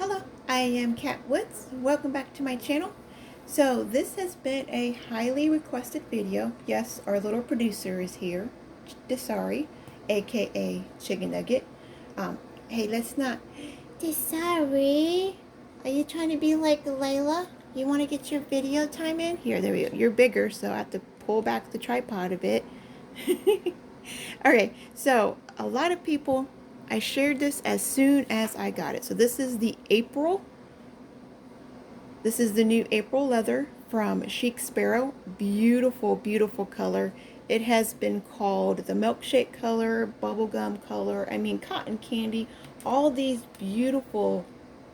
Hello, I am Kat Woods. Welcome back to my channel. So this has been a highly requested video. Yes, our little producer is here, Desari, aka Chicken Nugget. Hey, let's not. Desari, are you trying to be like Layla? You want to get your video time in? Here, there we go. You're bigger, so I have to pull back the tripod a bit. Okay, so a lot of people, I shared this as soon as I got it. So this is the April. This is the new April leather from Chic Sparrow. Beautiful, beautiful color. It has been called the milkshake color, bubblegum color, cotton candy. All these beautiful,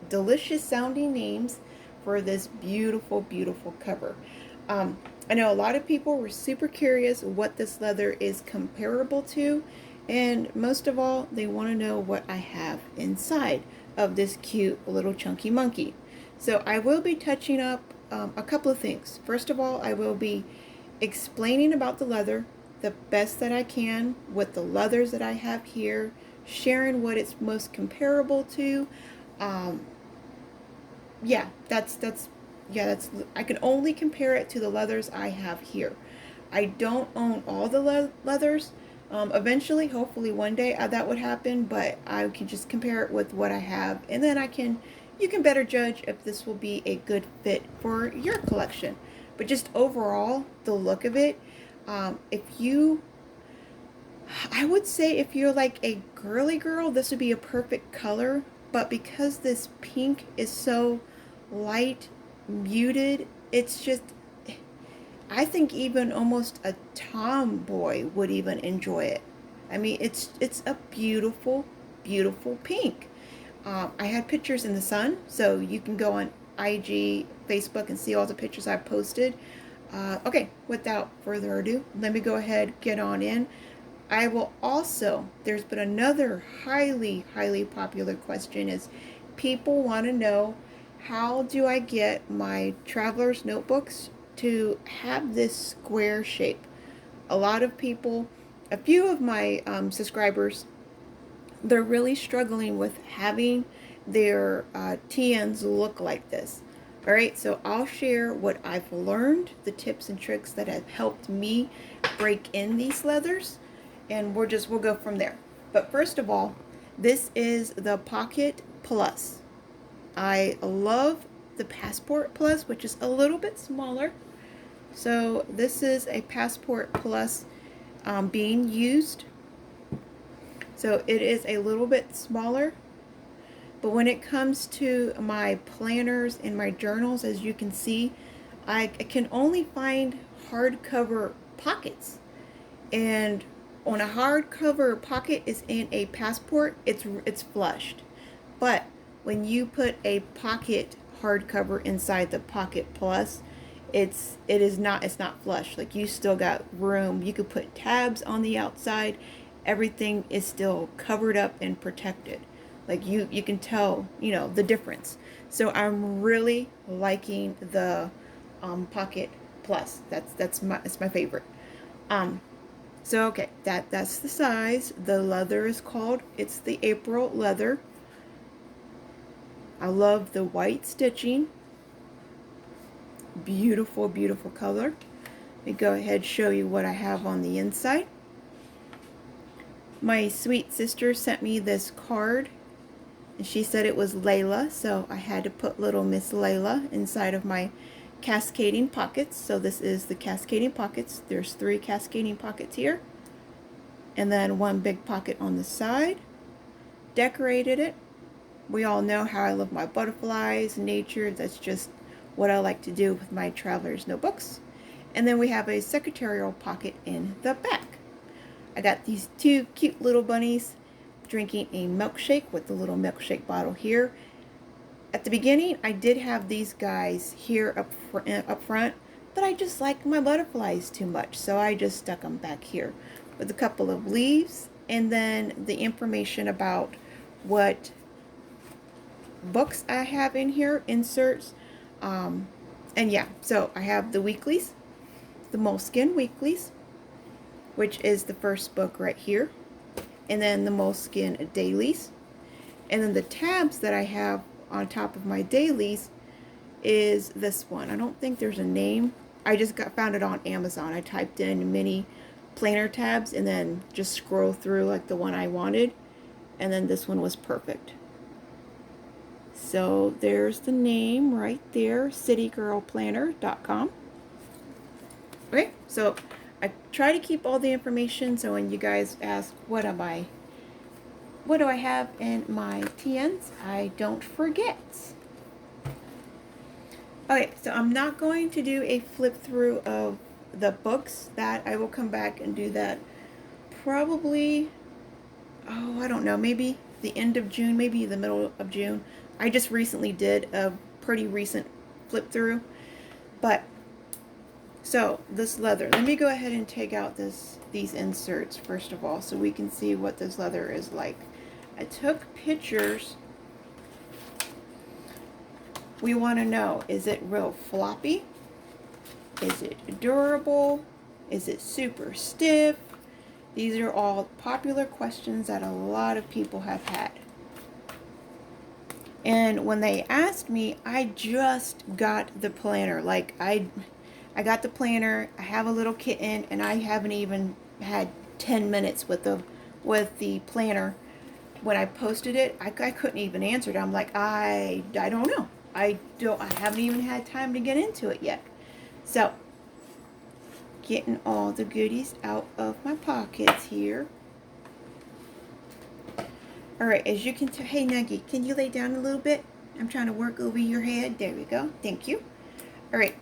delicious sounding names for this beautiful, beautiful cover. I know a lot of people were super curious what this leather is comparable to, and most of all, they want to know what I have inside of this cute little chunky monkey. So I will be touching up a couple of things. First of all, I will be explaining about the leather the best that I can with the leathers that I have here, sharing what it's most comparable to. Yeah, that's I can only compare it to the leathers I have here. I don't own all the leathers. Eventually, hopefully one day that would happen, but I can just compare it with what I have, and then you can better judge if this will be a good fit for your collection. But just overall, the look of it, if you, I would say if you're like a girly girl, this would be a perfect color, but because this pink is so light, muted, it's just, I think even almost a tomboy would even enjoy it. I mean, it's a beautiful, beautiful pink. I had pictures in the sun, so you can go on IG, Facebook, and see all the pictures I've posted. Okay, without further ado, let me go ahead, get on in. I will also, there's been another highly, highly popular question is people want to know, how do I get my traveler's notebooks to have this square shape? A lot of people, a few of my subscribers, they're really struggling with having their TNs look like this. All right, so I'll share what I've learned, the tips and tricks that have helped me break in these leathers, and we'll go from there. But first of all, this is the Pocket Plus. I love the Passport Plus, which is a little bit smaller. So this is a Passport Plus being used. So it is a little bit smaller. But when it comes to my planners and my journals, as you can see, I can only find hardcover pockets. And on a hardcover pocket is in a Passport, it's flushed. But when you put a pocket hardcover inside the Pocket Plus, it's not flush. Like, you still got room. You could put tabs on the outside. Everything is still covered up and protected. Like, you can tell, the difference. So I'm really liking the Pocket Plus. It's my favorite. So okay, that's the size. The leather is called, it's the April leather. I love the white stitching. Beautiful, beautiful color. Let me go ahead and show you what I have on the inside. My sweet sister sent me this card, and she said it was Layla, so I had to put little Miss Layla inside of my cascading pockets. So this is the cascading pockets. There's 3 cascading pockets here, and then 1 big pocket on the side. Decorated it. We all know how I love my butterflies, nature. That's just what I like to do with my traveler's notebooks. And then we have a secretarial pocket in the back. I got these 2 cute little bunnies drinking a milkshake with the little milkshake bottle here. At the beginning, I did have these guys here up front, but I just like my butterflies too much, so I just stuck them back here with a couple of leaves, and then the information about what books I have in here, inserts, and yeah, so I have the weeklies, the Moleskine weeklies, which is the first book right here, and then the Moleskine dailies, and then the tabs that I have on top of my dailies is this one. I don't think there's a name. I just found it on Amazon. I typed in mini planner tabs and then just scroll through like the one I wanted, and then this one was perfect. So there's the name right there, citygirlplanner.com. Okay, so I try to keep all the information so when you guys ask what do I have in my TNs, I don't forget. Okay, so I'm not going to do a flip through of the books. That I will come back and do that probably, oh, I don't know, maybe the end of June, maybe the middle of June. I just recently did a pretty recent flip through. But so this leather, let me go ahead and take out these inserts first of all so we can see what this leather is like. I took pictures. We want to know, is it real floppy? Is it durable? Is it super stiff? These are all popular questions that a lot of people have had. And when they asked me, I just got the planner. Like I got the planner, I have a little kitten, and I haven't even had 10 minutes with the planner. When I posted it, I couldn't even answer it. I'm like, I don't know. I haven't even had time to get into it yet. So, getting all the goodies out of my pockets here. Alright, as you can tell, hey Nuggy, can you lay down a little bit? I'm trying to work over your head. There we go. Thank you. Alright,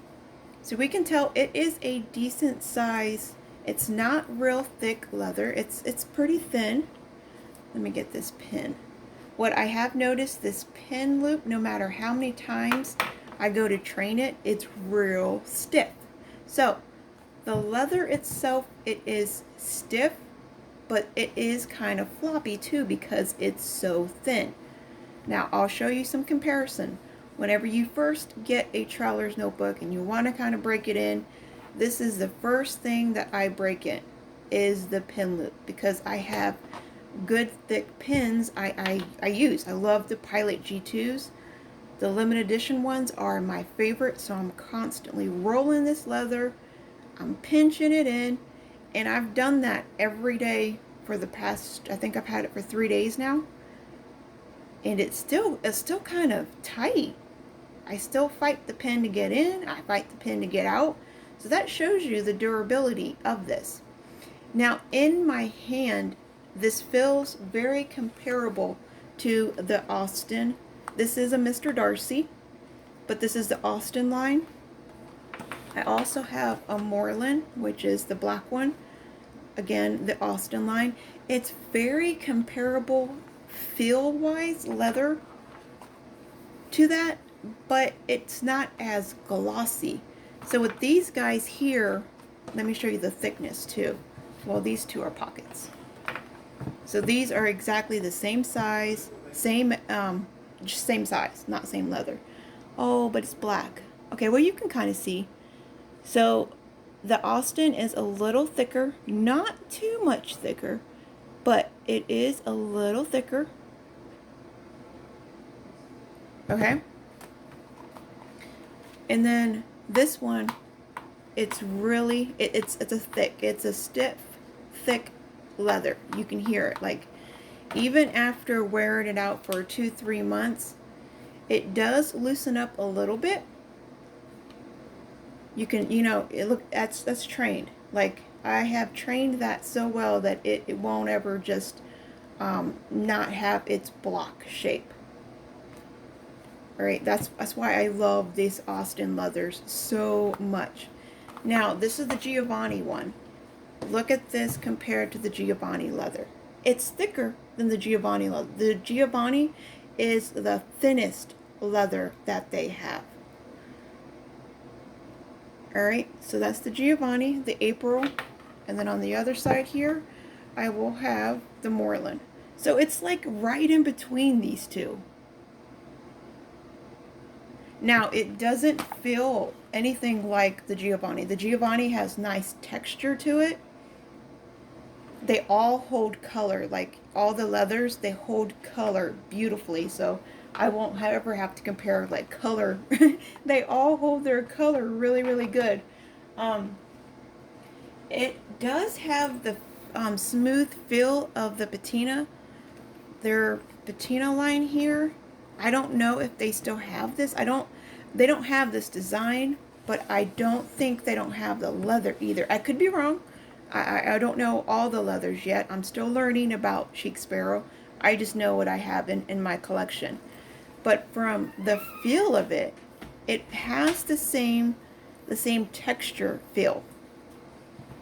so we can tell it is a decent size. It's not real thick leather. It's pretty thin. Let me get this pin. What I have noticed, this pin loop, no matter how many times I go to train it, it's real stiff. So the leather itself, it is stiff, but it is kind of floppy too because it's so thin. Now I'll show you some comparison. Whenever you first get a traveler's notebook and you want to kind of break it in, this is the first thing that I break in, is the pin loop, because I have good thick pins I use. I love the Pilot G2s. The limited edition ones are my favorite, so I'm constantly rolling this leather. I'm pinching it in, and I've done that every day for the past, I think I've had it for 3 days now. And it's still kind of tight. I still fight the pin to get in, I fight the pin to get out. So that shows you the durability of this. Now in my hand, this feels very comparable to the Austin. This is a Mr. Darcy, but this is the Austin line. I also have a Moreland, which is the black one. Again, the Austin line. It's very comparable feel-wise, leather, to that, but it's not as glossy. So with these guys here, let me show you the thickness too. Well, these two are pockets. So these are exactly the same size, just same size, not same leather. Oh, but it's black. Okay, well you can kind of see. So the Austin is a little thicker, not too much thicker, but it is a little thicker. Okay. And then this one, it's really, it's a thick, it's a stiff, thick leather. You can hear it. Like, even after wearing it out for 2-3 months, it does loosen up a little bit. You can, that's trained. Like, I have trained that so well that it won't ever just not have its block shape. Alright, that's why I love these Austin leathers so much. Now, this is the Giovanni one. Look at this compared to the Giovanni leather. It's thicker than the Giovanni leather. The Giovanni is the thinnest leather that they have. Alright, so that's the Giovanni, the April, and then on the other side here, I will have the Moreland. So it's like right in between these two. Now, it doesn't feel anything like the Giovanni. The Giovanni has nice texture to it. they all hold color. Like all the leathers, they hold color beautifully. So I won't ever have to compare like color. They all hold their color really, really good. Um, it does have the smooth feel of the patina. Their patina line here, I don't know if they still have this. They don't have this design, but I don't think they don't have the leather either. I could be wrong. I don't know all the leathers yet. I'm still learning about Chic Sparrow. I just know what I have in my collection. But from the feel of it, it has the same texture feel.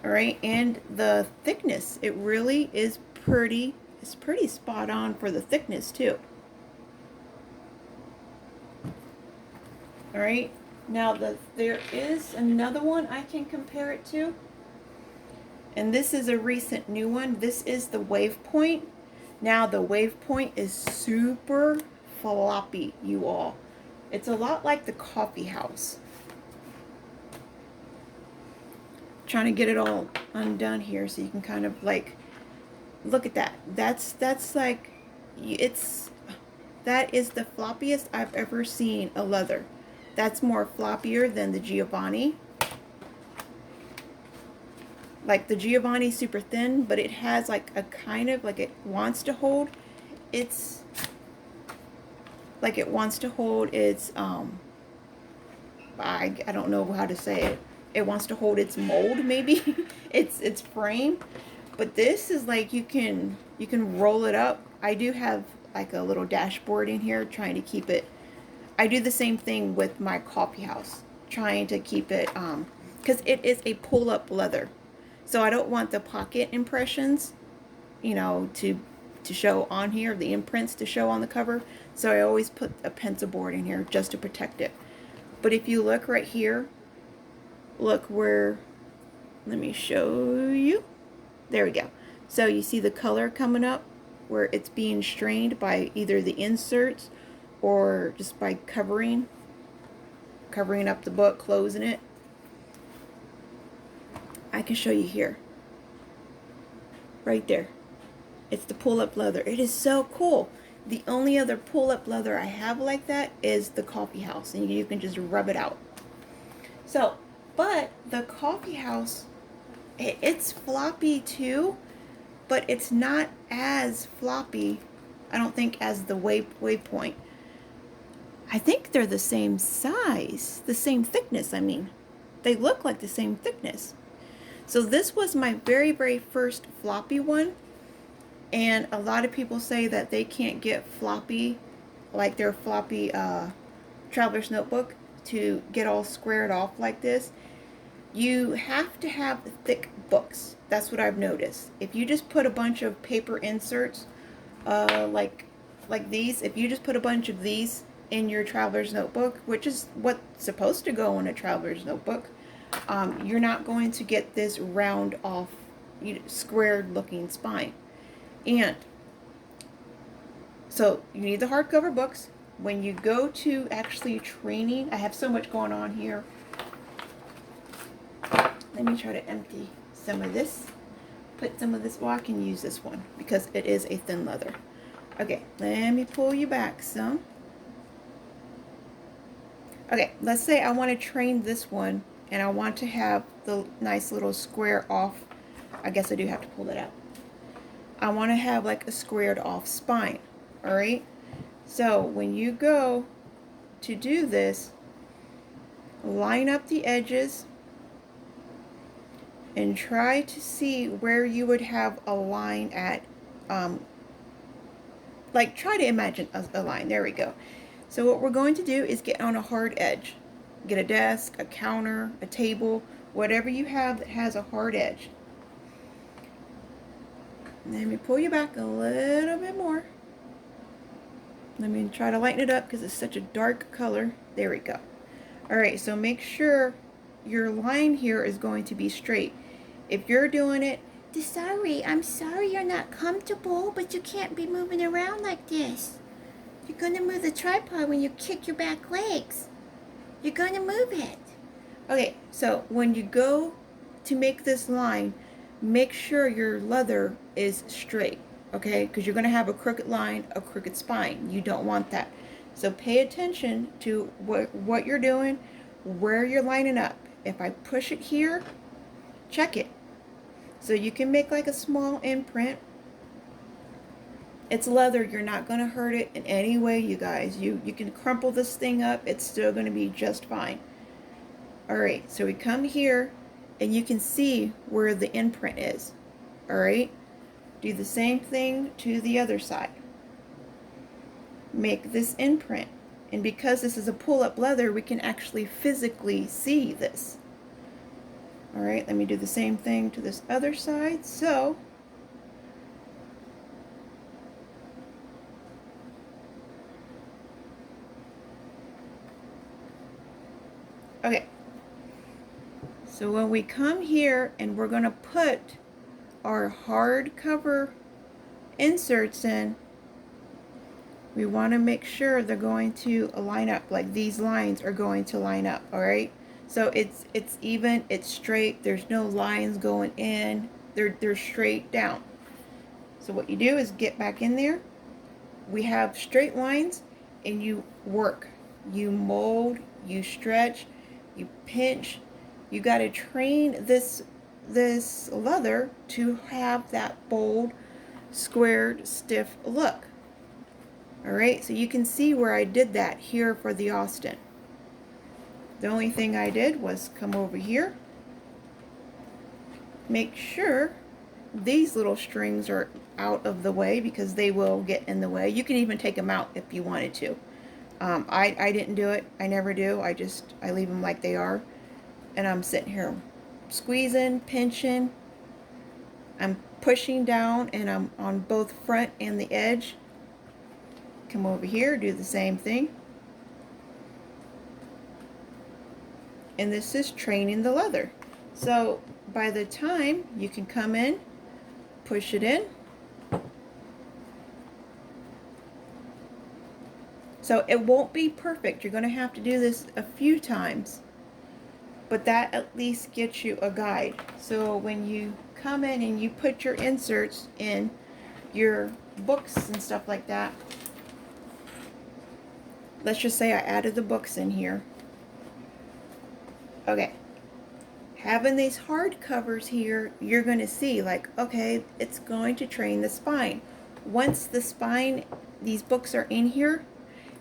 All right, and the thickness, it really is pretty. It's pretty spot on for the thickness too. All right, now there is another one I can compare it to, and this is a recent new one. This is the Wave Point. Now the Wave Point is super floppy, you all. It's a lot like the Coffee House. Trying to get it all undone here so you can kind of like look at that. That's like, that is the floppiest I've ever seen a leather. That's more floppier than the Giovanni. Like the Giovanni super thin, but it has like a kind of like it wants to hold. It's like it wants to hold its I don't know how to say it. It wants to hold its mold, maybe. its frame. But this is like you can roll it up. I do have like a little dashboard in here trying to keep it. I do the same thing with my coffee house, trying to keep it because it is a pull-up leather. So I don't want the pocket impressions, you know, to show on here, the imprints to show on the cover. So I always put a pencil board in here just to protect it. But if you look right here, look where, let me show you. There we go. So you see the color coming up where it's being strained by either the inserts or just by covering up the book, closing it. I can show you here. Right there. It's the pull-up leather. It is so cool. The only other pull-up leather I have like that is the Coffee House, and you can just rub it out. So, but the Coffee House, it's floppy too, but it's not as floppy, I don't think, as the Wave Point. I think they're the same size, the same thickness, I mean. They look like the same thickness. So this was my very, very first floppy one. And a lot of people say that they can't get floppy, like their floppy traveler's notebook, to get all squared off like this. You have to have thick books. That's what I've noticed. If you just put a bunch of paper inserts, like these, if you just put a bunch of these in your traveler's notebook, which is what's supposed to go in a traveler's notebook, you're not going to get this round off, squared looking spine. And so you need the hardcover books. When you go to actually training, I have so much going on here. Let me try to empty some of this. Put some of this, well, I can use this one because it is a thin leather. Okay, let me pull you back some. Okay, let's say I want to train this one and I want to have the nice little square off. I guess I do have to pull that out. I want to have like a squared off spine. All right. So when you go to do this, line up the edges and try to see where you would have a line at. Like try to imagine a line. There we go. So what we're going to do is get on a hard edge. Get a desk, a counter, a table, whatever you have that has a hard edge. Let me pull you back a little bit more. Let me try to lighten it up because it's such a dark color. There we go. Alright, so make sure your line here is going to be straight. If you're doing it, I'm sorry you're not comfortable, but you can't be moving around like this. You're going to move the tripod when you kick your back legs. You're going to move it. Okay, so when you go to make this line, make sure your leather is straight, okay? Because you're going to have a crooked line, a crooked spine. You don't want that. So pay attention to what you're doing, where you're lining up. If I push it here, check it. So you can make like a small imprint. It's leather. You're not going to hurt it in any way, you guys. You can crumple this thing up. It's still going to be just fine. Alright, so we come here and you can see where the imprint is. Alright, do the same thing to the other side. Make this imprint. And because this is a pull-up leather, we can actually physically see this. Alright, let me do the same thing to this other side. So, okay. So when we come here and we're going to put our hardcover inserts in, we want to make sure they're going to line up. Like these lines are going to line up, alright? So it's even, it's straight, there's no lines going in, they're straight down. So what you do is get back in there. We have straight lines and you work. You mold, you stretch, you pinch. You got to train this leather to have that bold, squared, stiff look. Alright, so you can see where I did that here for the Austin. The only thing I did was come over here, make sure these little strings are out of the way because they will get in the way. You can even take them out if you wanted to. I didn't do it. I never do. I leave them like they are. And I'm sitting here squeezing, pinching. I'm pushing down and I'm on both front and the edge. Come over here, do the same thing. And this is training the leather. So by the time you can come in, push it in. So it won't be perfect. You're going to have to do this a few times. But that at least gets you a guide. So when you come in and you put your inserts in your books and stuff like that, let's just say I added the books in here. Okay, having these hard covers here, you're going to see like, okay, it's going to train the spine. Once the spine, these books are in here,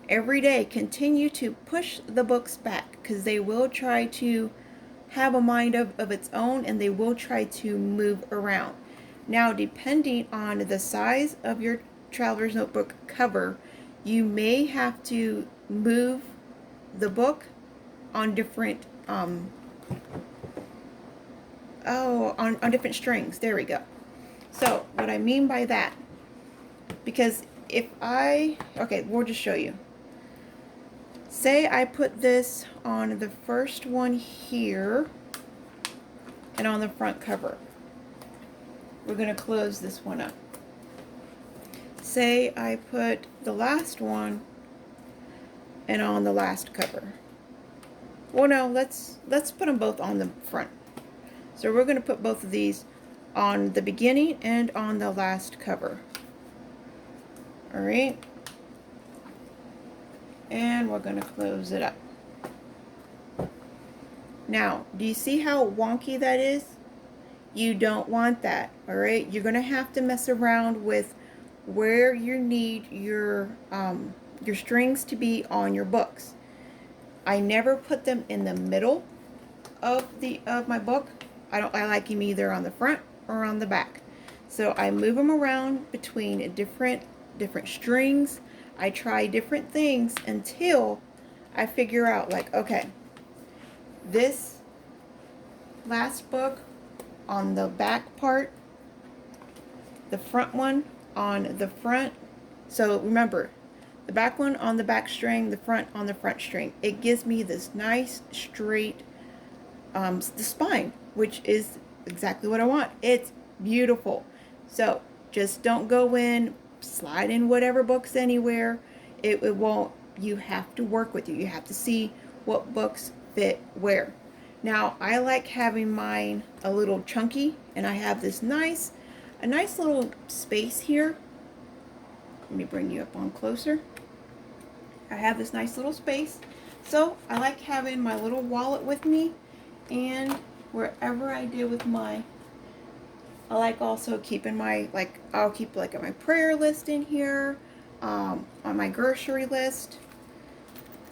every day continue to push the books back because they will try to have a mind of its own and they will try to move around. Now, depending on the size of your traveler's notebook cover, you may have to move the book on different on different strings. There we go. So what I mean by that, because if okay, we'll just show you. Say I put this on the first one here and on the front cover. We're going to close this one up. Say I put the last one and on the last cover. Well, no, let's put them both on the front. So we're going to put both of these on the beginning and on the last cover. All right. And we're going to close it up. Now, do you see how wonky that is? You don't want that, all right? You're going to have to mess around with where you need your strings to be on your books. I never put them in the middle of my book. I like them either on the front or on the back. So I move them around between different strings. I try different things until I figure out like, okay, this last book on the back part, the front one on the front. So remember, the back one on the back string, the front on the front string. It gives me this nice straight the spine, which is exactly what I want. It's beautiful. So just don't go in, slide in whatever books anywhere. It won't. You have to work with you. You have to see what books fit where. Now, I like having mine a little chunky, and I have this a nice little space here. Let me bring you up on closer. I have this nice little space. So I like having my little wallet with me, and wherever I do with my, I like also keeping my, like, I'll keep like my prayer list in here, on my grocery list.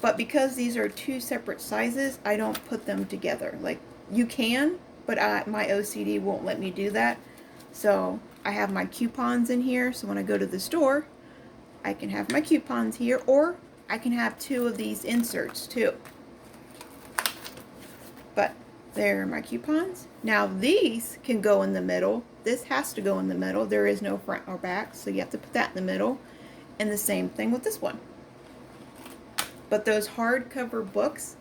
But because these are two separate sizes, I don't put them together. Like, you can, but my OCD won't let me do that. So I have my coupons in here, so when I go to the store, I can have my coupons here, or I can have two of these inserts too. But there are my coupons. Now these can go in the middle. This has to go in the middle. There is no front or back, so you have to put that in the middle. And the same thing with this one. But those hardcover books,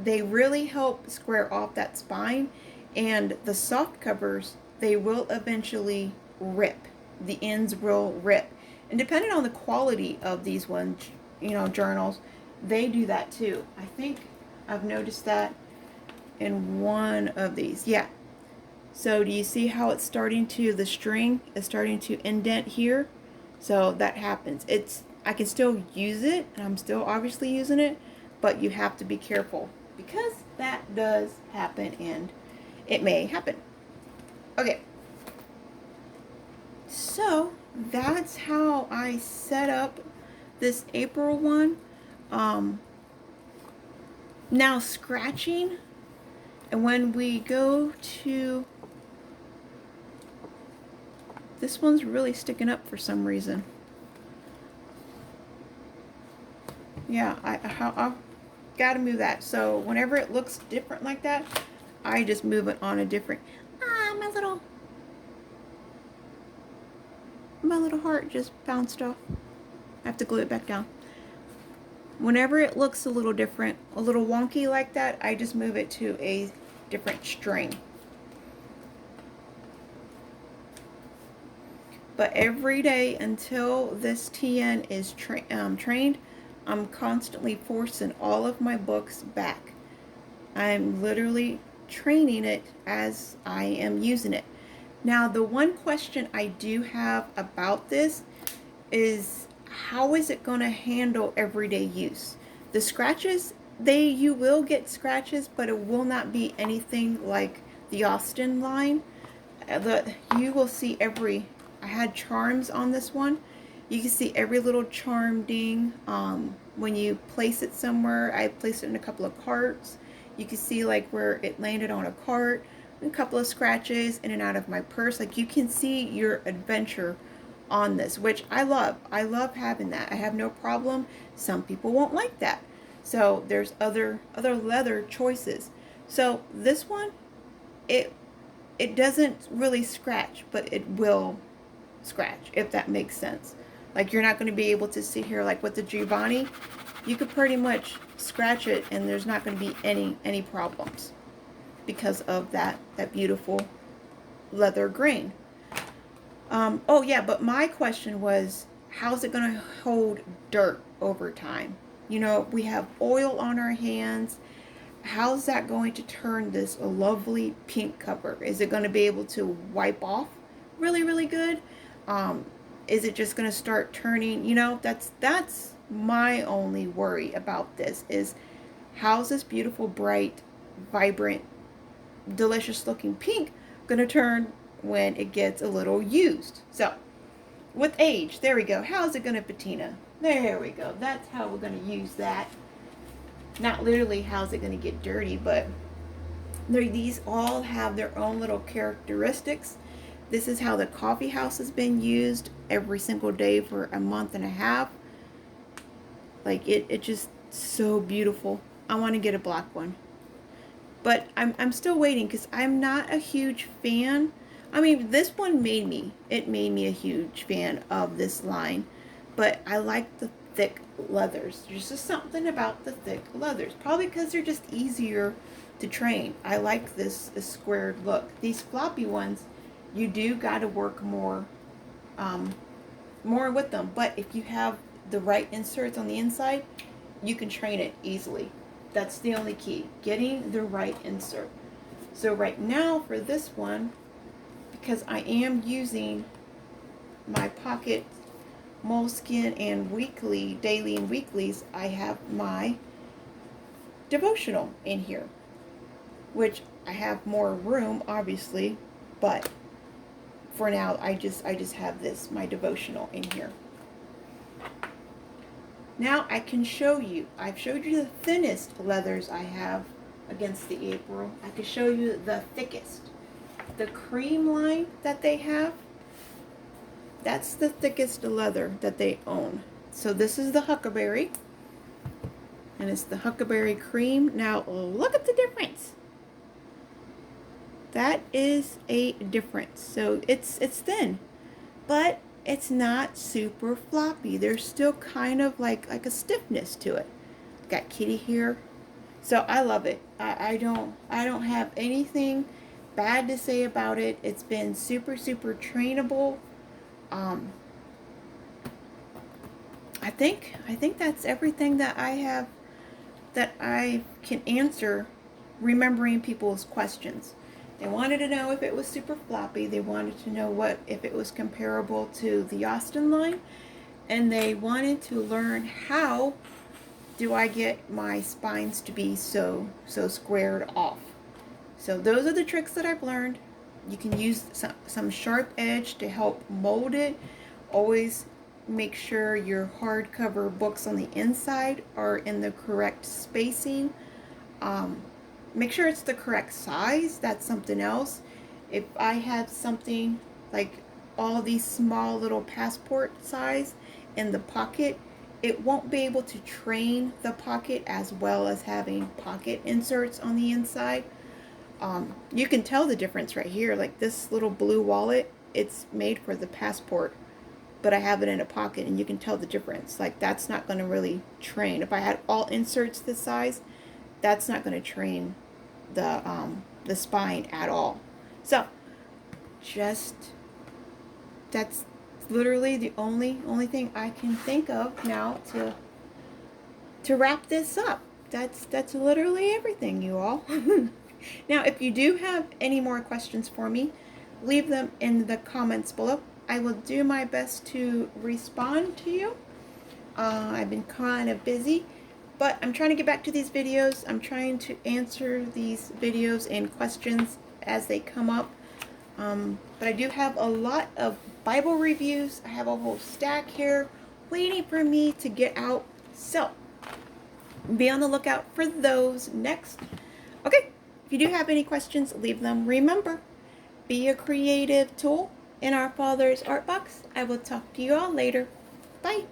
they really help square off that spine. And the soft covers, they will eventually rip. The ends will rip. And depending on the quality of these ones, you know, journals, they do that too. I think I've noticed that in one of these. Yeah. So do you see how it's starting to, the string is starting to indent here? So that happens. I can still use it, and I'm still obviously using it, but you have to be careful because that does happen, and it may happen. Okay. So that's how I set up this April one. Now scratching, and when we go to, this one's really sticking up for some reason. Yeah, I've got to move that. So whenever it looks different like that, I just move it on a different, my little heart just bounced off. I have to glue it back down. Whenever it looks a little different, a little wonky like that, I just move it to a different string. But every day until this TN is trained, I'm constantly forcing all of my books back. I'm literally training it as I am using it. Now, the one question I do have about this is, how is it going to handle everyday use? The scratches, you will get scratches, but it will not be anything like the Austin line. You will see I had charms on this one. You can see every little charm ding. When you place it somewhere, I placed it in a couple of carts. You can see like where it landed on a cart, a couple of scratches in and out of my purse. Like, you can see your adventure on this, which I love. I love having that. I have no problem. Some people won't like that. So there's other leather choices. So this one, it doesn't really scratch, but it will scratch, if that makes sense. Like, you're not going to be able to sit here like with the Giovanni. You could pretty much scratch it and there's not going to be any problems because of that beautiful leather grain. Oh yeah, but my question was, how's it going to hold dirt over time? You know, we have oil on our hands. How's that going to turn this lovely pink cover? Is it going to be able to wipe off really, really good? Is it just going to start turning? You know, that's my only worry about this, is how's this beautiful, bright, vibrant, delicious looking pink going to turn when it gets a little used? So with age, there we go. How's it going to patina? There we go. That's how we're going to use that. Not literally how's it going to get dirty, but these all have their own little characteristics. This is how the coffee house has been used every single day for a month and a half. Like, it just so beautiful. I want to get a black one, but I'm still waiting because I'm not a huge fan. I mean, this one made me a huge fan of this line, but I like the thick leathers. There's just something about the thick leathers, probably because they're just easier to train. I like this squared look. These floppy ones, you do got to work more with them, but if you have the right inserts on the inside, you can train it easily. That's the only key, getting the right insert. So right now for this one, because I am using my pocket moleskin and weekly, daily and weeklies, I have my devotional in here, which I have more room obviously, but for now I just have this, my devotional, in here. Now I can show you, I've showed you the thinnest leathers I have against the April. I can show you the thickest. The cream line that they have, that's the thickest leather that they own. So this is the Huckleberry, and it's the Huckleberry cream. Now look at the difference. That is a difference. So it's thin, but it's not super floppy. There's still kind of like a stiffness to it. Got kitty here. So I love it. I don't have anything bad to say about it. It's been super trainable. I think that's everything that I have that I can answer, remembering people's questions. They wanted to know if it was super floppy. They wanted to know if it was comparable to the Austin line, and they wanted to learn how do I get my spines to be so squared off. So those are the tricks that I've learned. You can use some sharp edge to help mold it. Always make sure your hardcover books on the inside are in the correct spacing. Make sure it's the correct size. That's something else. If I have something like all these small little passport size in the pocket, it won't be able to train the pocket as well as having pocket inserts on the inside. You can tell the difference right here. Like this little blue wallet, it's made for the passport, but I have it in a pocket, and you can tell the difference. Like that's not going to really train. If I had all inserts this size, that's not going to train the spine at all. So that's literally the only thing I can think of now to wrap this up. That's literally everything, you all. Now, if you do have any more questions for me, leave them in the comments below. I will do my best to respond to you. I've been kind of busy, but I'm trying to get back to these videos. I'm trying to answer these videos and questions as they come up. But I do have a lot of Bible reviews. I have a whole stack here waiting for me to get out. So be on the lookout for those next. Okay, if you do have any questions, leave them. Remember, be a creative tool in our Father's art box. I will talk to you all later. Bye.